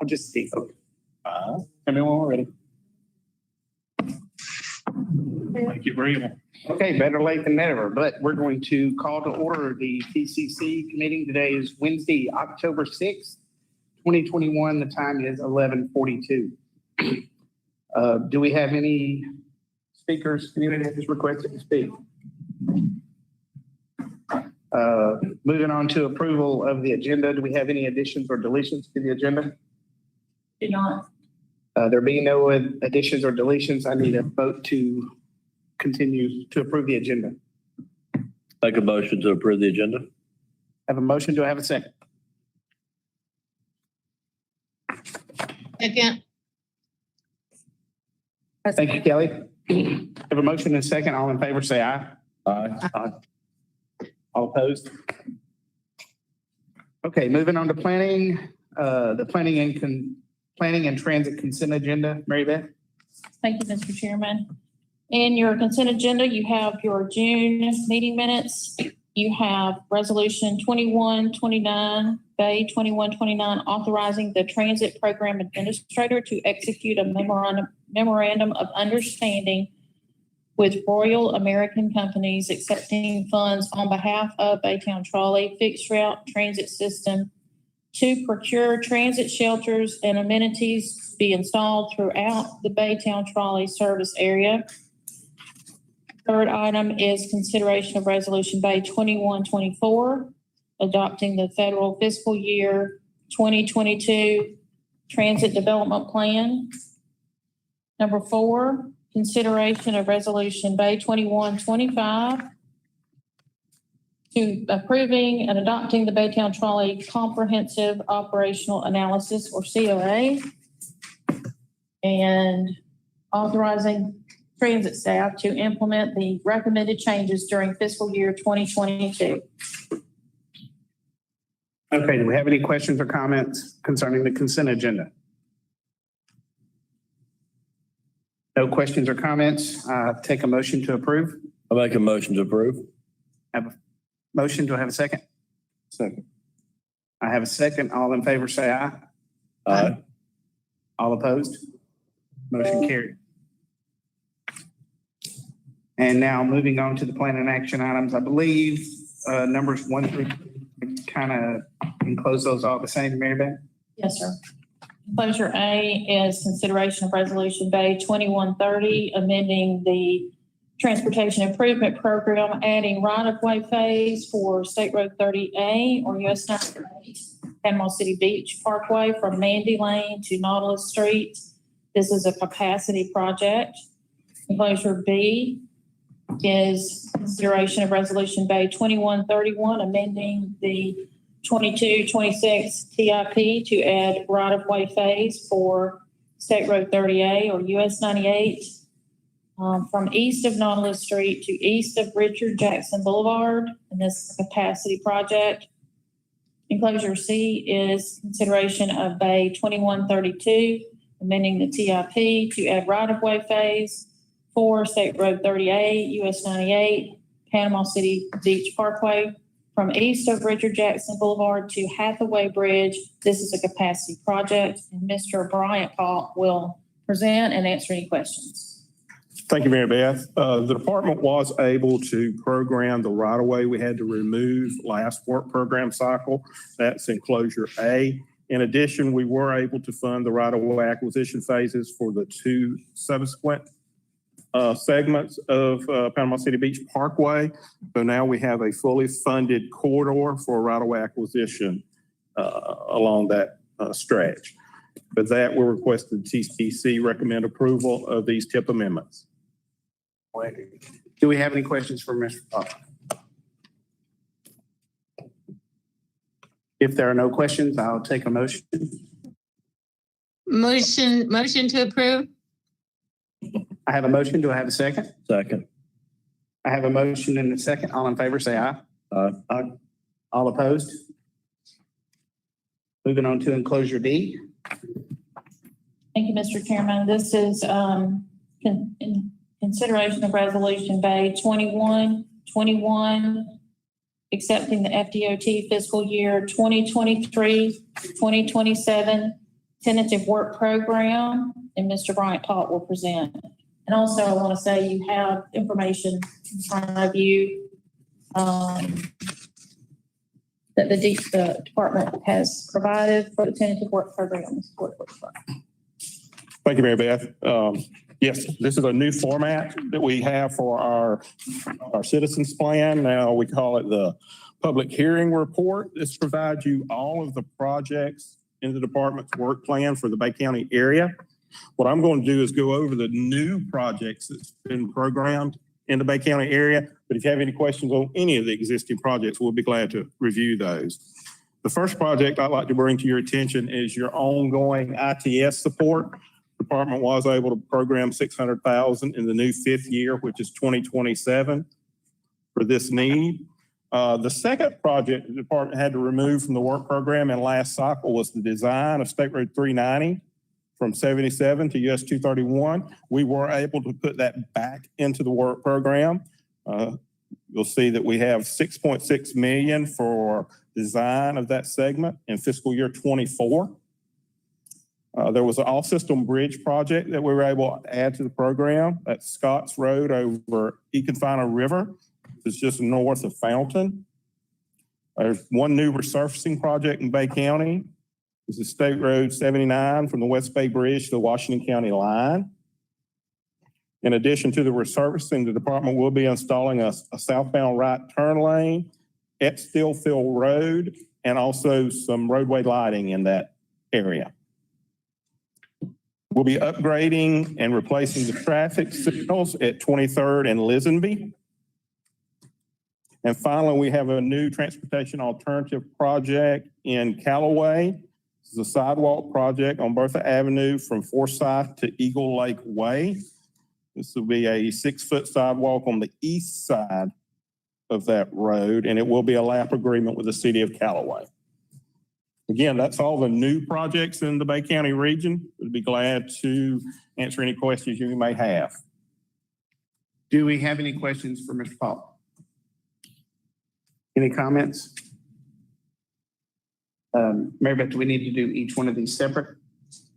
just see. Everyone ready? Thank you very much. Okay, better late than never, but we're going to call to order the TCC meeting. Today is Wednesday, October 6th, 2021. The time is 11:42. Do we have any speakers? Anyone that has requested to speak? Moving on to approval of the agenda. Do we have any additions or deletions to the agenda? Do not. There being no additions or deletions, I need a vote to continue to approve the agenda. Make a motion to approve the agenda. Have a motion. Do I have a second? Second. Thank you, Kelly. Have a motion and a second. All in favor, say aye. Aye. All opposed? Okay, moving on to planning, the planning and transit consent agenda. Mary Beth? Thank you, Mr. Chairman. In your consent agenda, you have your June meeting minutes. You have resolution 2129, Bay 2129, authorizing the transit program administrator to execute a memorandum of understanding with Royal American Companies accepting funds on behalf of Baytown Trolley Fixed Route Transit System to procure transit shelters and amenities to be installed throughout the Baytown Trolley service area. Third item is consideration of resolution Bay 2124, adopting the federal fiscal year 2022 transit development plan. Number 4, consideration of resolution Bay 2125 to approving and adopting the Baytown Trolley Comprehensive Operational Analysis, or COA, and authorizing transit staff to implement the recommended changes during fiscal year 2022. Okay, do we have any questions or comments concerning the consent agenda? No questions or comments. Take a motion to approve. I'll make a motion to approve. Have a motion. Do I have a second? Second. I have a second. All in favor, say aye. Aye. All opposed? Motion carried. And now moving on to the plan and action items, I believe numbers 1 through kind of enclose those all the same, Mary Beth? Yes, sir. Enclosure A is consideration of resolution Bay 2130, amending the transportation improvement program, adding right-of-way phase for State Road 30A or US 98, Panama City Beach Parkway from Mandy Lane to Nautilus Street. This is a capacity project. Enclosure B is consideration of resolution Bay 2131, amending the 22-26 TIP to add right-of-way phase for State Road 30A or US 98 from east of Nautilus Street to east of Richard Jackson Boulevard, and this is a capacity project. Enclosure C is consideration of Bay 2132, amending the TIP to add right-of-way phase for State Road 38, US 98, Panama City Beach Parkway, from east of Richard Jackson Boulevard to Hathaway Bridge. This is a capacity project, and Mr. Bryant Paul will present and answer any questions. Thank you, Mary Beth. The department was able to program the right-of-way we had to remove last work program cycle. That's enclosure A. In addition, we were able to fund the right-of-way acquisition phases for the 2 subsequent segments of Panama City Beach Parkway. So now we have a fully funded corridor for right-of-way acquisition along that stretch. With that, we requested TCC recommend approval of these TIP amendments. Do we have any questions for Mr. Potter? If there are no questions, I'll take a motion. Motion to approve. I have a motion. Do I have a second? Second. I have a motion and a second. All in favor, say aye. Aye. All opposed? Moving on to enclosure D. Thank you, Mr. Chairman. This is in consideration of resolution Bay 2121, accepting the FDOT fiscal year 2023-2027 tentative work program, and Mr. Bryant Pott will present. And also, I want to say you have information in front of you that the department has provided for the tentative work program. This is what it looks like. Thank you, Mary Beth. Yes, this is a new format that we have for our citizens plan. Now we call it the public hearing report. This provides you all of the projects in the department's work plan for the Bay County area. What I'm going to do is go over the new projects that's been programmed in the Bay County area. But if you have any questions on any of the existing projects, we'll be glad to review those. The first project I'd like to bring to your attention is your ongoing ITS support. The department was able to program $600,000 in the new fifth year, which is 2027, for this need. The second project the department had to remove from the work program in last cycle was the design of State Road 390 from 77 to US 231. We were able to put that back into the work program. You'll see that we have $6.6 million for design of that segment in fiscal year 24. There was an all-system bridge project that we were able to add to the program. That's Scotts Road over Econfina River. It's just north of Fountain. There's one new resurfacing project in Bay County. This is State Road 79 from the West Bay Bridge to the Washington County line. In addition to the resurfacing, the department will be installing a southbound right turn lane at Stillfield Road and also some roadway lighting in that area. We'll be upgrading and replacing the traffic signals at 23rd and Lisenby. And finally, we have a new transportation alternative project in Callaway. This is a sidewalk project on Bertha Avenue from Forsyth to Eagle Lake Way. This will be a 6-foot sidewalk on the east side of that road, and it will be a lap agreement with the city of Callaway. Again, that's all the new projects in the Bay County region. We'd be glad to answer any questions you may have. Do we have any questions for Mr. Paul? Any comments? Mary Beth, do we need to do each one of these separate?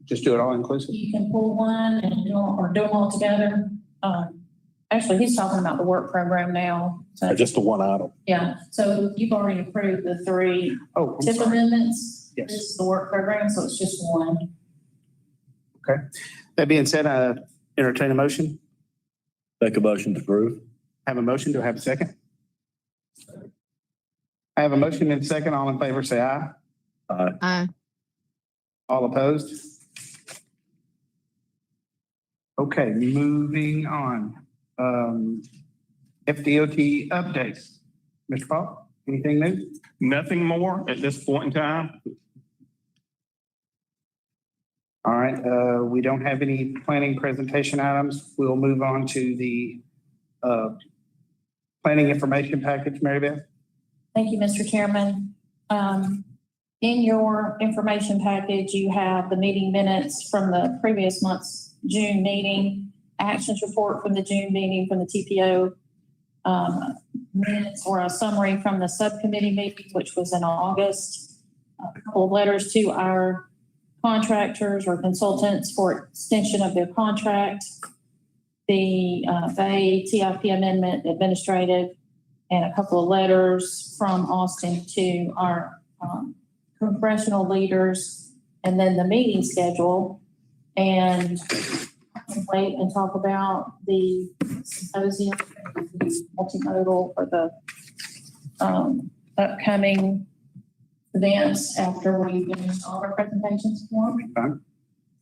Just do it all inclusive? You can pull one and do them all together. Actually, he's talking about the work program now. So, Just the one item. yeah, so you've already approved the 3 Oh, I'm tip sorry. amendments. Yes. This is the work program, so it's just one. Okay. That being said, entertain a motion. Make a motion to approve. Have a motion. Do I have a second? I have a motion and a second. All in favor, say aye. Aye. Aye. All opposed? Okay, moving on. Fdot updates. Mr. Paul, anything new? Nothing more at this point in time. All right, we don't have any planning presentation items. We'll move on to the planning information package, Mary Beth. Thank you, Mr. Chairman. In your information package, you have the meeting minutes from the previous month's June meeting, actions report from the June meeting from the TPO, minutes or a summary from the subcommittee meeting, which was in August, a couple of letters to our contractors or consultants for extension of their contract, the Bay TIP amendment administrative, and a couple of letters from Austin to our congressional leaders, and then the meeting schedule. And wait and talk about the symposium, multimodal for the upcoming events after we finish all our presentations for them. Fine.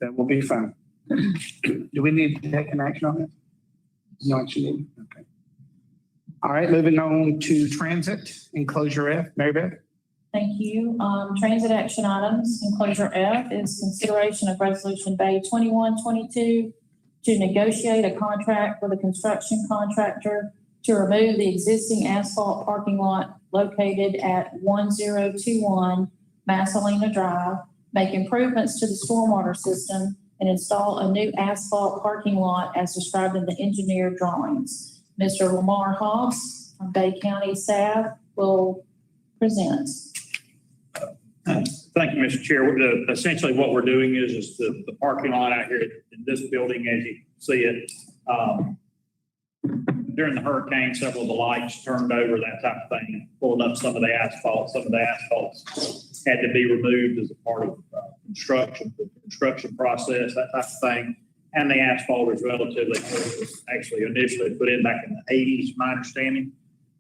That will be fine. Do we need to take an action on this? No action needed. Okay. All right, moving on to transit, Enclosure F. Mary Beth? Thank you. Transit action items, Enclosure F is consideration of Resolution Bay 2122 to negotiate a contract with a construction contractor to remove the existing asphalt parking lot located at 1021 Massalina Drive, make improvements to the stormwater system, and install a new asphalt parking lot as described in the engineer drawings. Mr. Lamar Hobbs from Bay County staff will present. Thank you, Mr. Chair. Essentially what we're doing is the parking lot out here in this building, as you see it, during the hurricane, several of the lights turned over, that type of thing, pulling up some of the asphalt. Some of the asphalt had to be removed as a part of the construction process, that type of thing. And the asphalt is relatively, was actually initially put in back in the 80s, my understanding.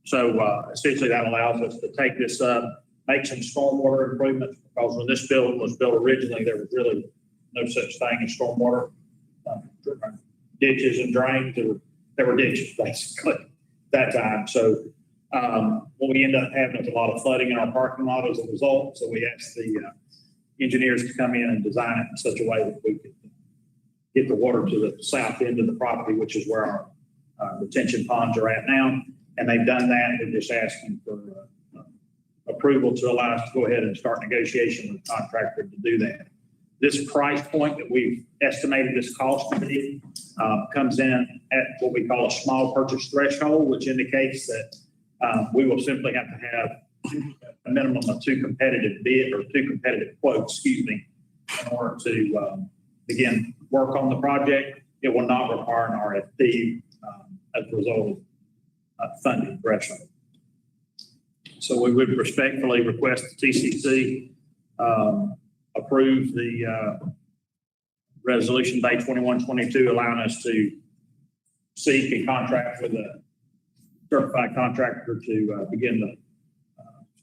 So essentially that allows us to take this up, make some stormwater improvements, because when this building was built originally, there was really no such thing as stormwater ditches and drains. There were ditches basically at that time. So what we end up having is a lot of flooding in our parking lot as a result. So we asked the engineers to come in and design it in such a way that we could get the water to the south end of the property, which is where our retention ponds are at now. And they've done that. They're just asking for approval to allow us to go ahead and start negotiation with the contractor to do that. This price point that we've estimated this cost to be comes in at what we call a small purchase threshold, which indicates that we will simply have to have a minimum of two competitive quotes, in order to begin work on the project. It will not require an RFP as a result of funding threshold. So we would respectfully request the TCC approve the resolution day 2122, allowing us to seek a contract with a certified contractor to begin the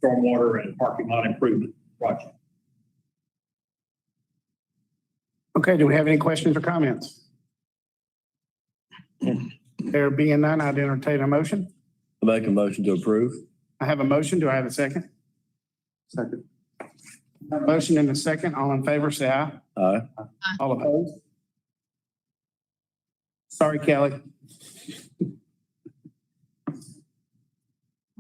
stormwater and parking lot improvement project. Okay, do we have any questions or comments? There being none, I'd entertain a motion. I make a motion to approve. I have a motion. Do I have a second? Second. Motion and a second. All in favor, say aye. Aye. All opposed? Sorry, Kelly.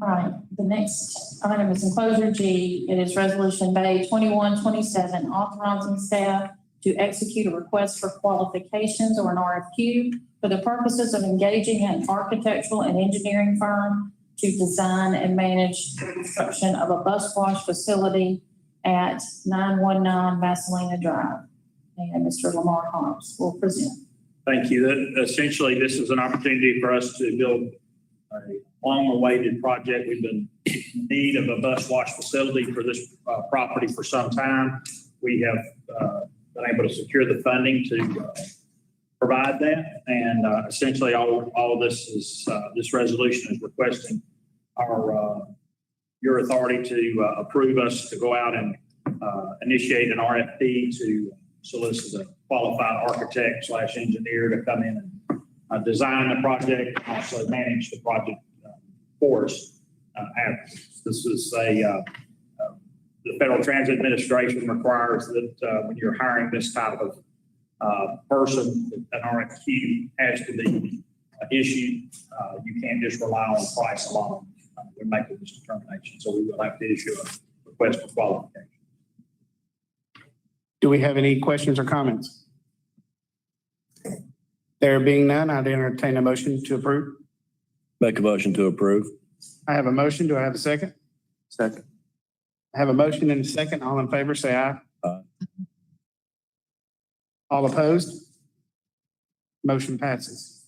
All right, the next item is enclosure G. It is resolution Bay 2127, authorizing staff to execute a request for qualifications or an RFQ for the purposes of engaging an architectural and engineering firm to design and manage the construction of a bus wash facility at 919 Vaselina Drive. And Mr. Lamar Hobbs will present. Thank you. Essentially, this is an opportunity for us to build a long-awaited project. We've been in need of a bus wash facility for this property for some time. We have been able to secure the funding to provide that. And essentially, all of this is, this resolution is requesting your authority to approve us to go out and initiate an RFP to solicit a qualified architect / engineer to come in and design the project and also manage the project for us. This is the Federal Transit Administration requires that when you're hiring this type of person, an RFQ has to be issued. You can't just rely on price alone. We're making this determination, so we will have to issue a request for qualification. Do we have any questions or comments? There being none, I'd entertain a motion to approve. Make a motion to approve. I have a motion. Do I have a second? Second. I have a motion and a second. All in favor, say aye. Aye. All opposed? Motion passes.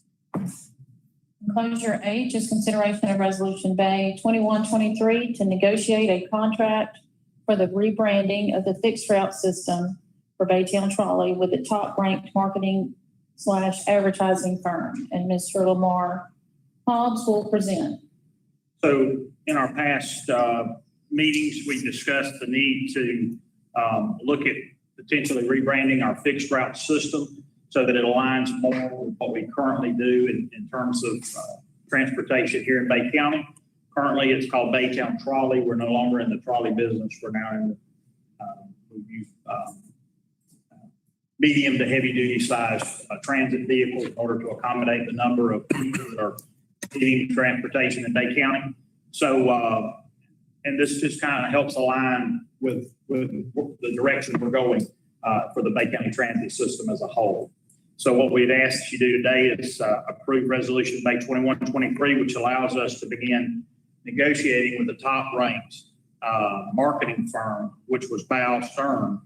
Enclosure H is consideration of resolution Bay 2123 to negotiate a contract for the rebranding of the fixed route system for Baytown Trolley with the top ranked marketing / advertising firm. And Mr. Lamar Hobbs will present. So in our past meetings, we discussed the need to look at potentially rebranding our fixed route system so that it aligns more with what we currently do in terms of transportation here in Bay County. Currently, it's called Baytown Trolley. We're no longer in the trolley business. We're now in the medium to heavy duty size transit vehicles in order to accommodate the number of people that are needing transportation in Bay County. So, and this just kind of helps align with the direction we're going for the Bay County transit system as a whole. So what we've asked you to do today is approve resolution Bay 2123, which allows us to begin negotiating with the top ranked marketing firm, which was Bow Stern.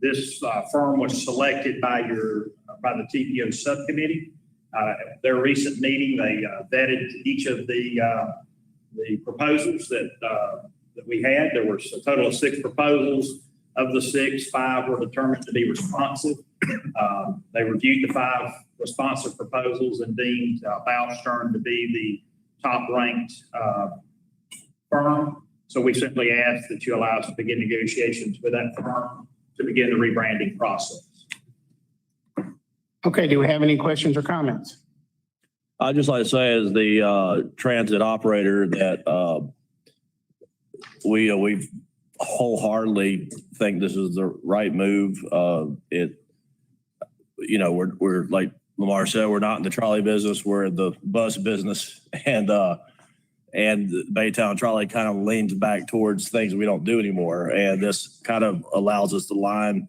This firm was selected by the TPO subcommittee. At their recent meeting, they vetted each of the proposals that we had. There were a total of 6 proposals. Of the 6, 5 were determined to be responsive. They reviewed the 5 responsive proposals and deemed Bow Stern to be the top-ranked firm. So we simply ask that you allow us to begin negotiations with that firm to begin the rebranding process. Okay, do we have any questions or comments? I'd just like to say as the transit operator that we wholeheartedly think this is the right move. We're like Lamar said, we're not in the trolley business, we're in the bus business, and Baytown Trolley kind of leans back towards things we don't do anymore. And this kind of allows us to line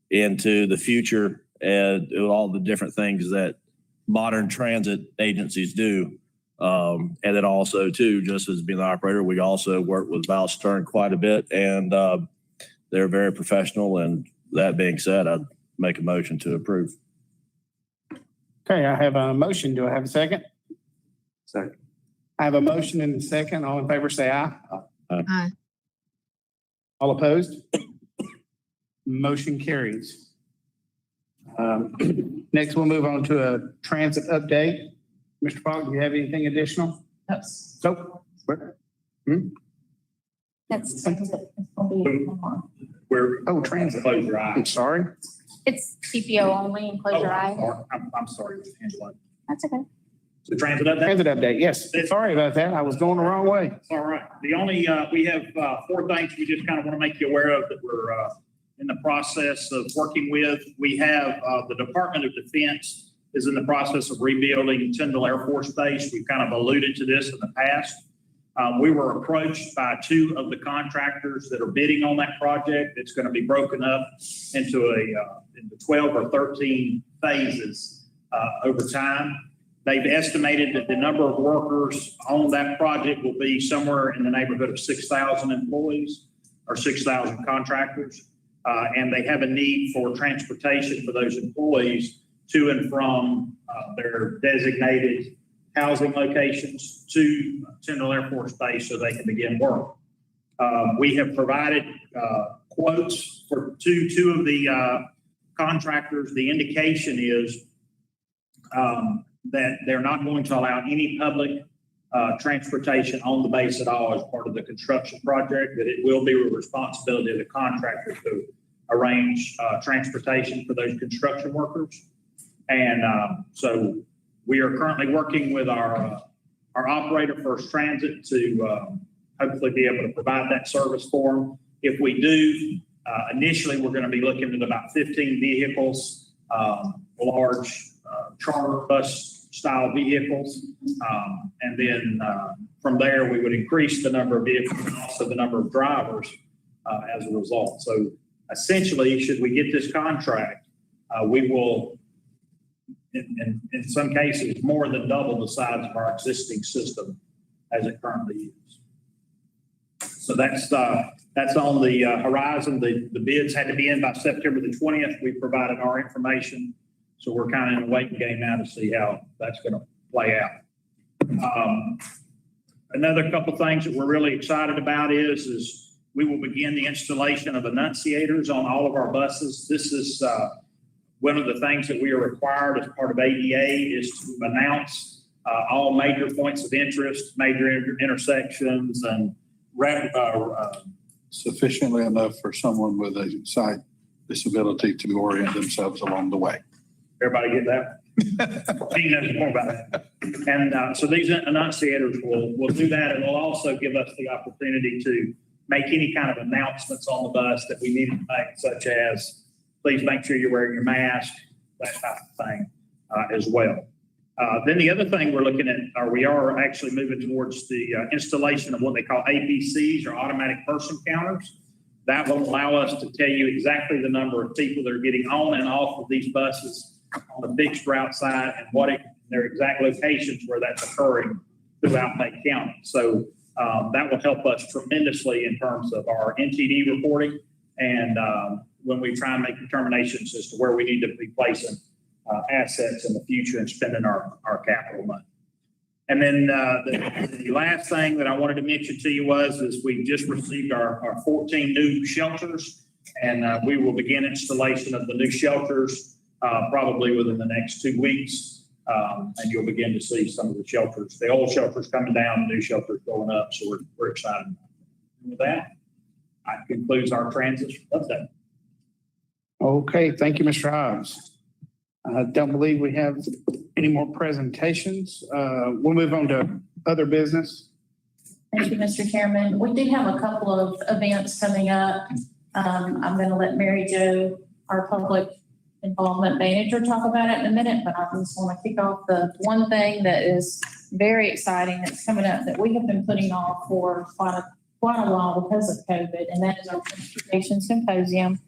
into the future and all the different things that modern transit agencies do. And then also too, just as being the operator, we also work with Bow Stern quite a bit, and they're very professional. And that being said, I'd make a motion to approve. Okay, I have a motion. Do I have a second? Second. I have a motion and a second. All in favor, say aye. Aye. All opposed? Motion carries. Next, we'll move on to a transit update. Mr. Fogg, do you have anything additional? That's, Nope. that's gonna be one more. Oh, transit. Close your eyes. I'm sorry. It's TPO only, and close your eye. I'm sorry, Angela. That's okay. So transit update? Transit update, yes. Sorry about that. I was going the wrong way. It's all right. The only, we have 4 things we just kind of want to make you aware of that we're in the process of working with. We have the Department of Defense is in the process of rebuilding Tyndall Air Force Base. We've kind of alluded to this in the past. We were approached by 2 of the contractors that are bidding on that project. It's going to be broken up into into 12 or 13 phases over time. They've estimated that the number of workers on that project will be somewhere in the neighborhood of 6,000 employees or 6,000 contractors. And they have a need for transportation for those employees to and from their designated housing locations to Tyndall Air Force Base so they can begin work. We have provided quotes for two of the contractors. The indication is that they're not going to allow any public transportation on the base at all as part of the construction project, that it will be the responsibility of the contractor to arrange transportation for those construction workers. And so we are currently working with our operator, First Transit, to hopefully be able to provide that service for them. If we do, initially, we're going to be looking at about 15 vehicles, large charter bus style vehicles. And then from there, we would increase the number of vehicles and also the number of drivers as a result. So essentially, should we get this contract, we will, in some cases, more than double the size of our existing system as it currently is. So that's on the horizon. The bids had to be in by September the 20th. We provided our information. So we're kind of in a waiting game now to see how that's going to play out. Another couple of things that we're really excited about is we will begin the installation of enunciators on all of our buses. This is one of the things that we are required as part of ADA is to announce all major points of interest, major intersections, and sufficiently enough for someone with a sight disability to orient themselves along the way. Everybody get that? He knows more about that. And so these enunciators will do that. And will also give us the opportunity to make any kind of announcements on the bus that we need to make, such as please make sure you're wearing your mask, that type of thing as well. Then the other thing we're looking at, or we are actually moving towards the installation of what they call APCs, or automatic person counters. That will allow us to tell you exactly the number of people that are getting on and off of these buses on the fixed route side and their exact locations where that's occurring throughout Lake County. So That will help us tremendously in terms of our NTD reporting and when we try and make determinations as to where we need to be placing assets in the future and spending our capital money. And then the last thing that I wanted to mention to you is we just received our 14 new shelters, and we will begin installation of the new shelters probably within the next 2 weeks. And you'll begin to see some of the shelters, the old shelters coming down, the new shelters going up. So we're excited. And with that, that concludes our transition update. Okay, thank you, Mr. Hobbs. I don't believe we have any more presentations. We'll move on to other business. Thank you, Mr. Chairman. We do have a couple of events coming up. I'm going to let Mary Jo, our public involvement manager, talk about it in a minute, but I just want to kick off the one thing that is very exciting that's coming up that we have been putting off for quite a while because of COVID, and that is our Transportation Symposium.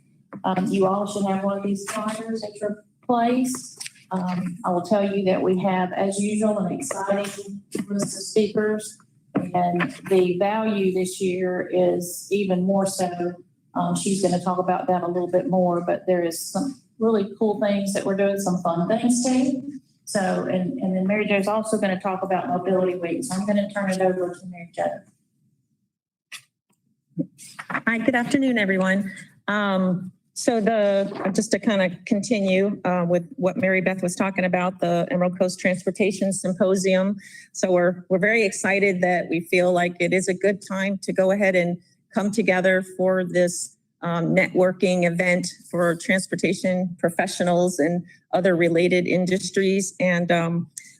You all should have one of these flyers at your place. I will tell you that we have, as usual, an exciting list of speakers, and the value this year is even more so. She's going to talk about that a little bit more, but there is some really cool things that we're doing, some fun things too. So, and then Mary Jo's also going to talk about Mobility Week. So I'm going to turn it over to Mary Jo. Hi, good afternoon, everyone. Just to kind of continue with what Mary Beth was talking about, the Emerald Coast Transportation Symposium. So we're very excited that we feel like it is a good time to go ahead and come together for this networking event for transportation professionals and other related industries. And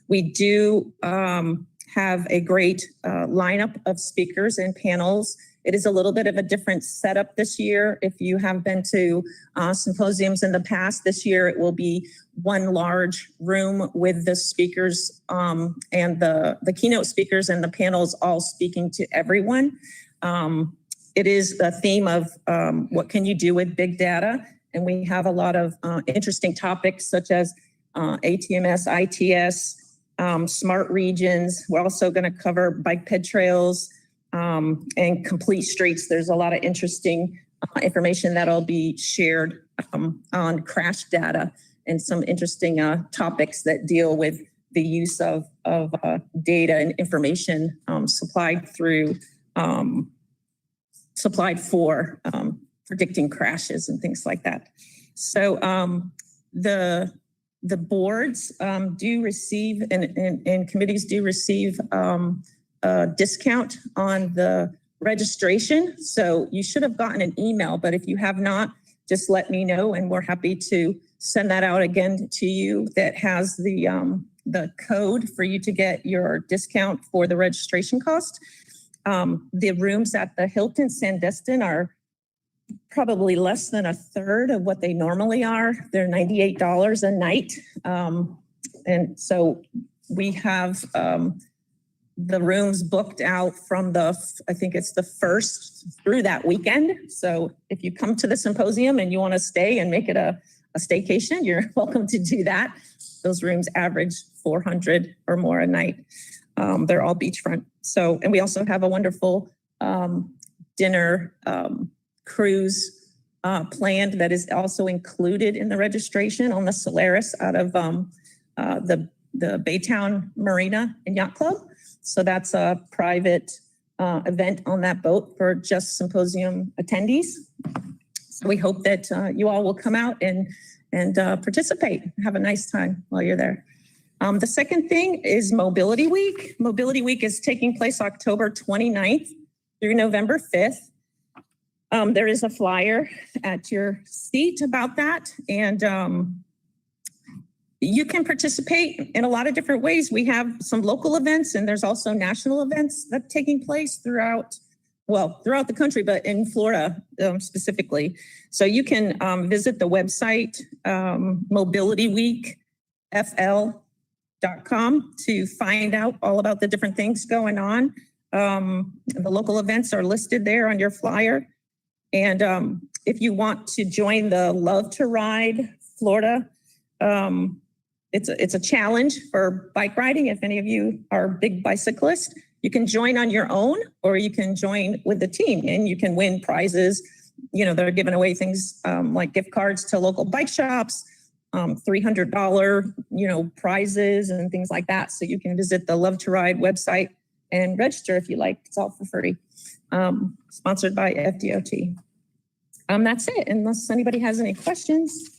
we do have a great lineup of speakers and panels. It is a little bit of a different setup this year. If you have been to symposiums in the past, this year it will be one large room with the speakers and the keynote speakers and the panels all speaking to everyone. It is a theme of what can you do with big data? And we have a lot of interesting topics such as ATMS, ITS, smart regions. We're also going to cover bike ped trails and complete streets. There's a lot of interesting information that'll be shared on crash data and some interesting topics that deal with the use of data and information supplied for predicting crashes and things like that. So the boards do receive and committees do receive a discount on the registration. So you should have gotten an email, but if you have not, just let me know and we're happy to send that out again to you that has the code for you to get your discount for the registration cost. The rooms at the Hilton Sandestin are probably less than a third of what they normally are. They're $98 a night. And so we have the rooms booked out from I think it's the 1st through that weekend. So if you come to the symposium and you want to stay and make it a staycation, you're welcome to do that. Those rooms average $400 or more a night. They're all beachfront. So, and we also have a wonderful dinner cruise planned that is also included in the registration on the Solaris out of the Baytown Marina and Yacht Club. So that's a private event on that boat for just symposium attendees. So we hope that you all will come out and participate. Have a nice time while you're there. The second thing is Mobility Week. Mobility Week is taking place October 29th through November 5th. There is a flyer at your seat about that, and you can participate in a lot of different ways. We have some local events, and there's also national events that are taking place throughout the country, but in Florida specifically. So you can visit the website, mobilityweekfl.com, to find out all about the different things going on. The local events are listed there on your flyer. And if you want to join the Love to Ride Florida, it's a challenge for bike riding. If any of you are big bicyclists, You can join on your own, or you can join with the team, and you can win prizes. You know, they're giving away things like gift cards to local bike shops, $300, prizes and things like that. So you can visit the Love to Ride website and register if you like. It's all for free. Sponsored by FDOT. That's it, unless anybody has any questions.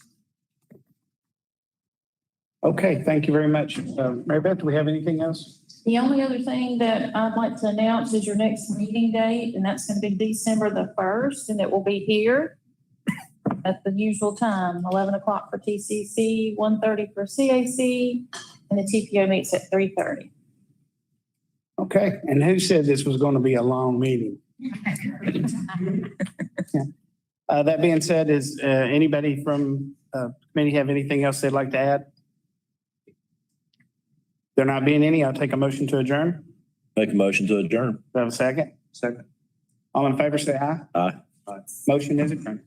Okay, thank you very much. Mary Beth, do we have anything else? The only other thing that I'd like to announce is your next meeting date, and that's going to be December the 1st, and it will be here at the usual time, 11 o'clock for TCC, 1:30 for CAC, and the TPO meets at 3:30. Okay, and who said this was going to be a long meeting? That being said, is anybody from committee have anything else they'd like to add? There not being any, I'll take a motion to adjourn. Make a motion to adjourn. Do I have a second? Second. All in favor, say aye. Aye. Motion is adjourned.